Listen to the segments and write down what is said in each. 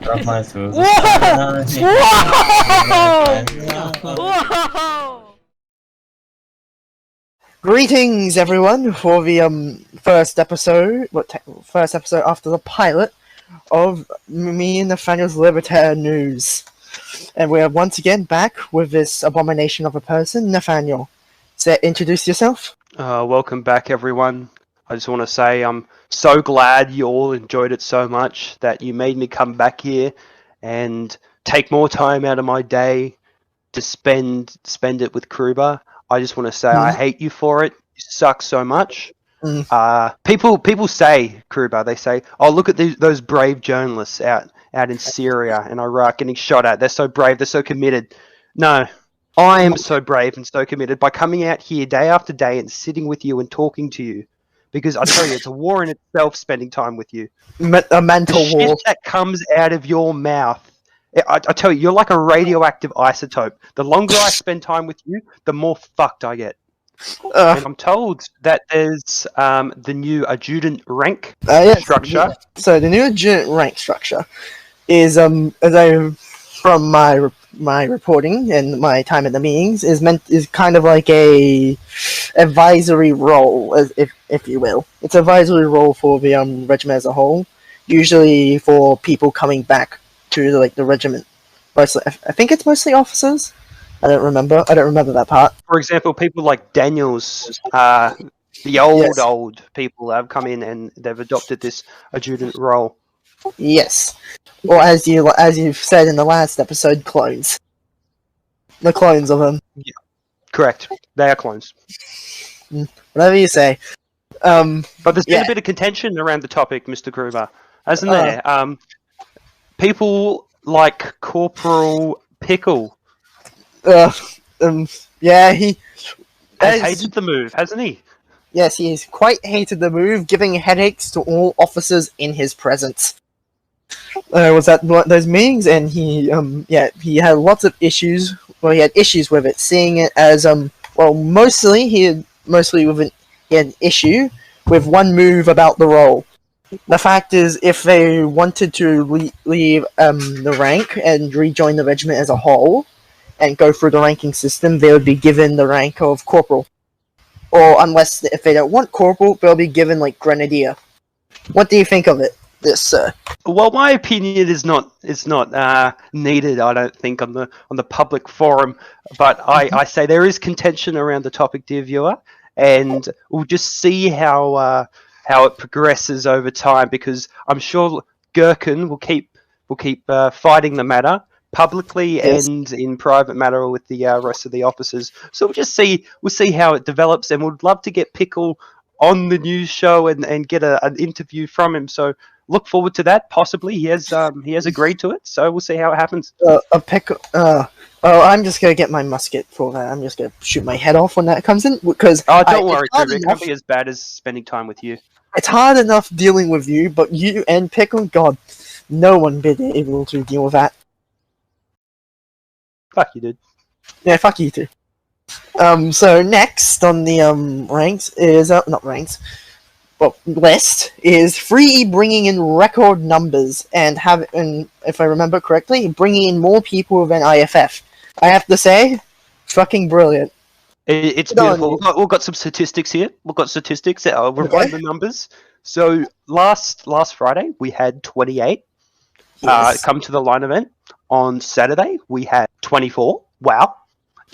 of my food. Whoa! Whoa! Greetings, everyone, for the first episode after the pilot of me and Nathaniel's Liberte news, and we are once again back with this abomination of a person, Nathaniel. So, introduce yourself. Welcome back, everyone. I just want to say I'm so glad you all enjoyed it so much that you made me come back here and take more time out of my day to spend it with Kruber. I just want to say I hate you for it. You suck so much. People say, Kruber, they say, oh, look at those brave journalists out in Syria and Iraq getting shot at. They're so brave. They're so committed. No, I am so brave and so committed by coming out here day after day and sitting with you and talking to you. Because I tell you, it's a war in itself spending time with you. A mental the war. Shit that comes out of your mouth. I tell you, you're like a radioactive isotope. The longer I spend time with you, the more fucked I get. And I'm told that there's the new Adjutant rank structure. Yeah. So the new Adjutant rank structure is, from my reporting and my time at the meetings, is kind of like a advisory role, if you will. It's an advisory role for the regiment as a whole, usually for people coming back to the regiment. Mostly, I think it's mostly officers. I don't remember that part. For example, people like Daniels, the old people have come in and they've adopted this adjutant role. Yes, or as you've said in the last episode, clones. The clones of them. Yeah, correct. They are clones. Whatever you say. But there's been a bit of contention around the topic, Mr. Kruber, hasn't there? People like Corporal Pickle. Yeah, he has hated the move, hasn't he? Yes, he has quite hated the move, giving headaches to all officers in his presence. Was at those meetings, and he had lots of issues. Well, he had issues with it, seeing it as he had an issue with one move about the role. The fact is, if they wanted to leave the rank and rejoin the regiment as a whole, and go through the ranking system, they would be given the rank of corporal. Or if they don't want corporal, they'll be given grenadier. What do you think of this, sir? Well, my opinion is not needed. I don't think on the public forum, but I say there is contention around the topic, dear viewer, and we'll just see how it progresses over time. Because I'm sure Gherkin will keep fighting the matter publicly and in private matter with the rest of the officers. So we'll see how it develops, and we'd love to get Pickle on the news show and get an interview from him. So look forward to that. Possibly he has agreed to it. So we'll see how it happens. I'm just gonna get my musket for that. I'm just gonna shoot my head off when that comes in, because don't worry, it can't be as bad as spending time with you. It's hard enough dealing with you, but you and Pickle, God, no one be able to deal with that. Fuck you, dude. Yeah, fuck you too. So next on the ranks is list is Free bringing in record numbers and if I remember correctly, bringing in more people than IFF. I have to say, fucking brilliant. It's beautiful. We've got some statistics here. We've got statistics. We've run the numbers. So last Friday we had 28 come to the line event. On Saturday, we had 24. Wow.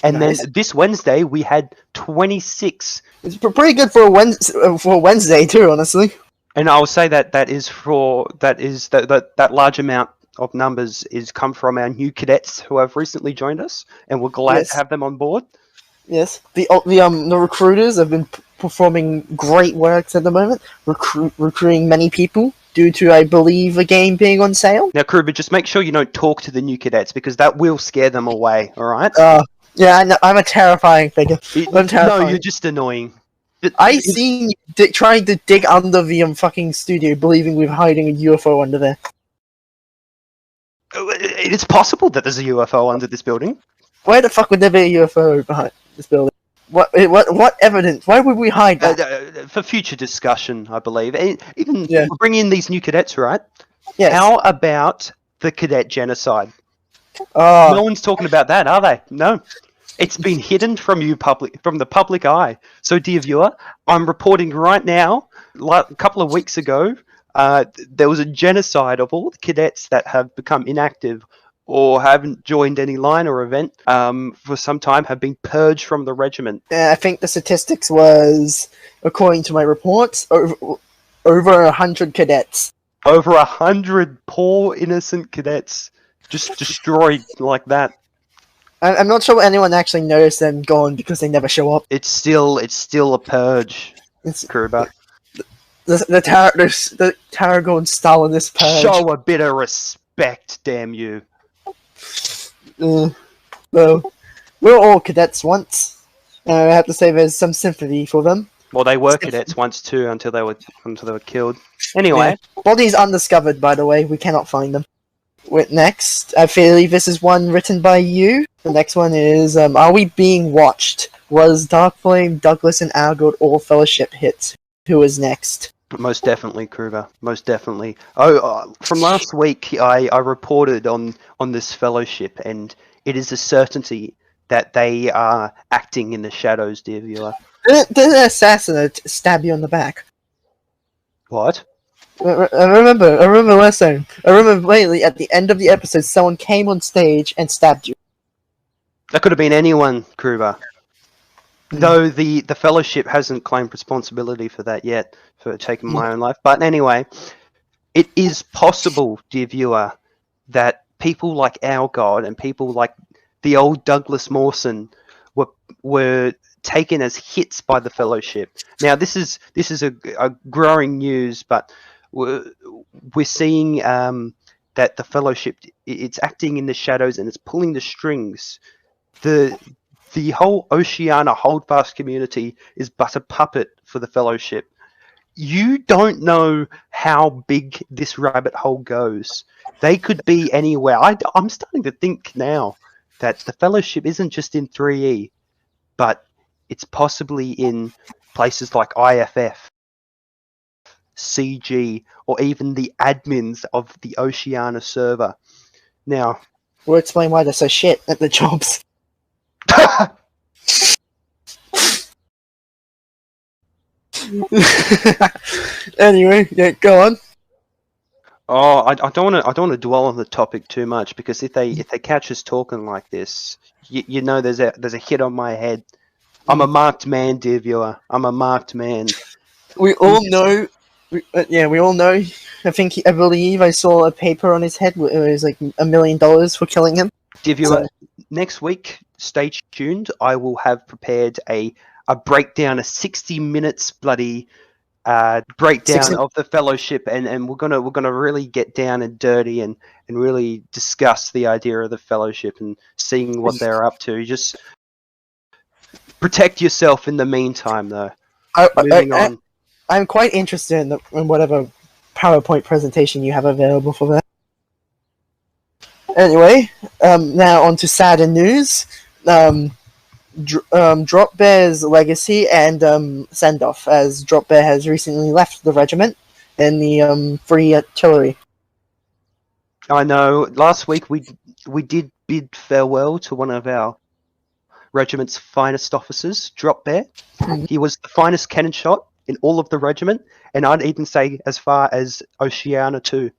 And then this Wednesday, we had 26. It's pretty good for Wednesday, too, honestly. And I'll say that large amount of numbers is come from our new cadets who have recently joined us, and we're glad to have them on board. Yes. The recruiters have been performing great works at the moment, recruiting many people, due to, I believe, a game being on sale. Now, Kruber, just make sure you don't talk to the new cadets, because that will scare them away, alright? Yeah, I know, I'm a terrifying figure. No, you're just annoying. I seen you trying to dig under the fucking studio, believing we're hiding a UFO under there. It's possible that there's a UFO under this building. Why the fuck would there be a UFO behind this building? What evidence? Why would we hide that? For future discussion, I believe. Even bring in these new cadets, right? Yes. How about the Cadet Genocide. Oh, No one's talking about that, are they? No. It's been hidden from the public eye. So, dear viewer, I'm reporting right now. A couple of weeks ago, there was a genocide of all the cadets that have become inactive or haven't joined any line or event for some time, have been purged from the regiment. I think the statistics was, according to my reports, over 100 cadets. Over 100 poor innocent cadets just destroyed like that. I'm not sure anyone actually noticed them gone because they never show up. It's still a purge, Kruber. The Tarragon Stalinist purge. Show a bit of respect, damn you. Well, we're all cadets once. I have to say there's some sympathy for them. Well, they were cadets once too until they were killed. Anyway, bodies undiscovered. By the way, we cannot find them. Next, I believe this is one written by you. The next one is, are we being watched? Was Darkflame, Douglas, and Algood all fellowship hits? Who is next? Most definitely, Kruber. Most definitely. From last week, I reported on this fellowship, and it is a certainty that they are acting in the shadows, dear viewer. Did an assassin stab you on the back? What? I remember last time. I remember lately, at the end of the episode, someone came on stage and stabbed you. That could have been anyone, Kruber. Though the fellowship hasn't claimed responsibility for that yet, for taking my own life. But anyway, it is possible, dear viewer, that people like our God and people like the old Douglas Mawson were taken as hits by the fellowship. Now, this is a growing news, but we're seeing that the fellowship, it's acting in the shadows and it's pulling the strings. The whole Oceania Holdfast community is but a puppet for the fellowship. You don't know how big this rabbit hole goes. They could be anywhere. I'm starting to think now that the fellowship isn't just in 3E, but it's possibly in places like IFF, CG, or even the admins of the Oceania server. Now, we'll explain why they're so shit at the jobs. Anyway, yeah, go on. Oh, I don't want to dwell on the topic too much, because if they catch us talking like this, you know there's a hit on my head. I'm a marked man, dear viewer. I'm a marked man. We all know. We all know. I believe I saw a paper on his head where it was like $1 million for killing him. Dear viewer, next week, stay tuned. I will have prepared a breakdown, a 60 minutes bloody breakdown of the fellowship, and we're gonna really get down and dirty and really discuss the idea of the fellowship and seeing what they're up to. Just protect yourself in the meantime, though. Moving on. I'm quite interested in whatever PowerPoint presentation you have available for that. Anyway, now on to sadder news. Dropbear's legacy and send-off, as Dropbear has recently left the regiment in the Free Artillery. I know. Last week we did bid farewell to one of our regiment's finest officers, Dropbear. He was the finest cannon shot in all of the regiment, and I'd even say as far as Oceania too.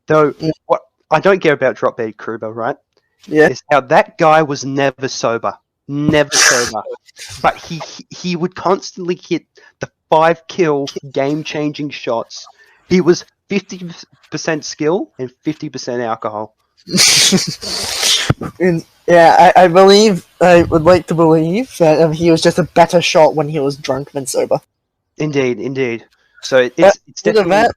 Though what I don't care about Dropbear, Kruber, right? Yeah. Is how that guy was never sober. Never sober. But he would constantly hit the 5-kill game-changing shots. He was 50% skill and 50% alcohol. I would like to believe that he was just a better shot when he was drunk than sober. Indeed. So it's definitely...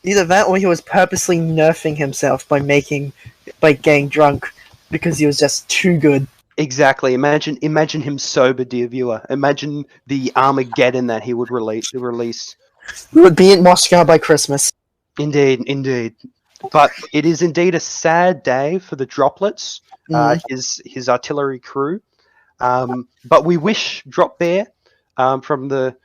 Either that or he was purposely nerfing himself by getting drunk because he was just too good. Exactly. Imagine him sober, dear viewer. Imagine the Armageddon that he would release. We would be in Moscow by Christmas. Indeed. But it is indeed a sad day for the Droplets, his artillery crew. But we wish Dropbear, from the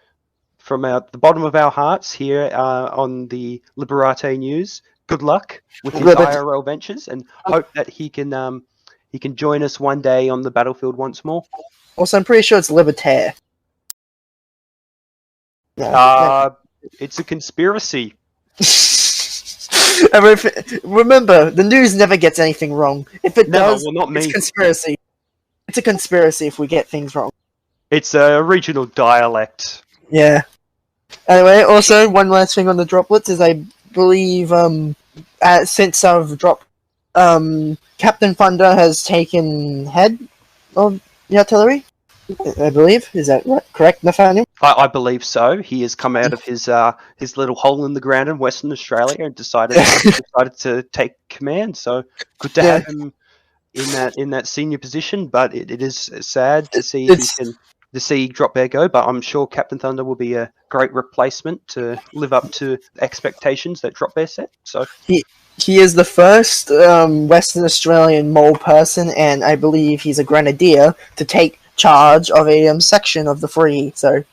bottom of our hearts here on the Liberte News, good luck with his Liberte. IRL ventures, and hope that he can join us one day on the battlefield once more. Also, I'm pretty sure it's Liberte. It's a conspiracy. Remember, the news never gets anything wrong. If it does, well, not me. it's conspiracy. It's a conspiracy if we get things wrong. It's a regional dialect. Yeah. Anyway, also, one last thing on the droplets is I believe, since I've dropped, Captain Thunder has taken head of the artillery, I believe. Is that correct, Nathaniel? I believe so. He has come out of his little hole in the ground in Western Australia and decided to take command. So good to have him in that senior position. But it is sad to see Dropbear go. But I'm sure Captain Thunder will be a great replacement to live up to expectations that Dropbear set. So he is the first Western Australian mole person, and I believe he's a grenadier to take charge of a section of the Free. So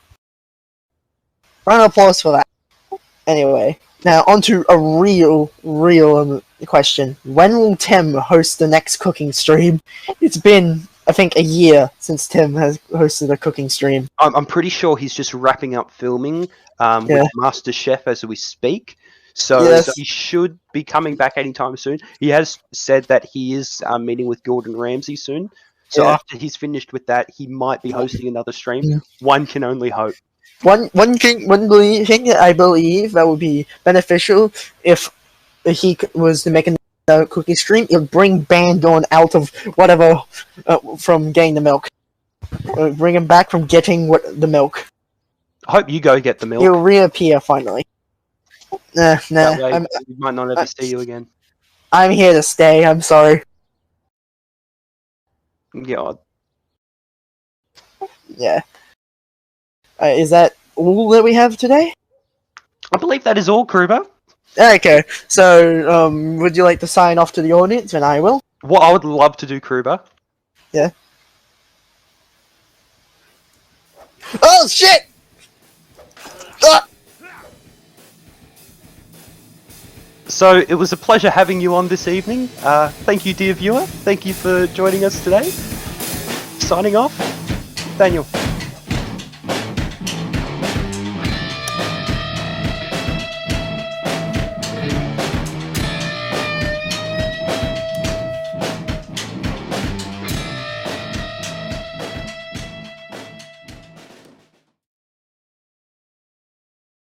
round of applause for that. Anyway, now on to a real question. When will Tim host the next cooking stream? It's been, I think, a year since Tim has hosted a cooking stream. I'm pretty sure he's just wrapping up filming with Master Chef as we speak. So he should be coming back anytime soon. He has said that he is meeting with Gordon Ramsay soon. So after he's finished with that, he might be hosting another stream. Yeah. One can only hope. One thing that I believe that would be beneficial if he was to make another cooking stream, it would bring Bandorn out of whatever from getting the milk. Bring him back from getting the milk. I hope you go get the milk. He'll reappear finally. Nah. We might not ever see you again. I'm here to stay. I'm sorry. God. Yeah. Is that all that we have today? I believe that is all, Kruber. Okay, so would you like to sign off to the audience, and I will? What I would love to do, Kruber. Yeah. Oh shit! Ah! So it was a pleasure having you on this evening. Thank you, dear viewer. Thank you for joining us today. Signing off, Daniel.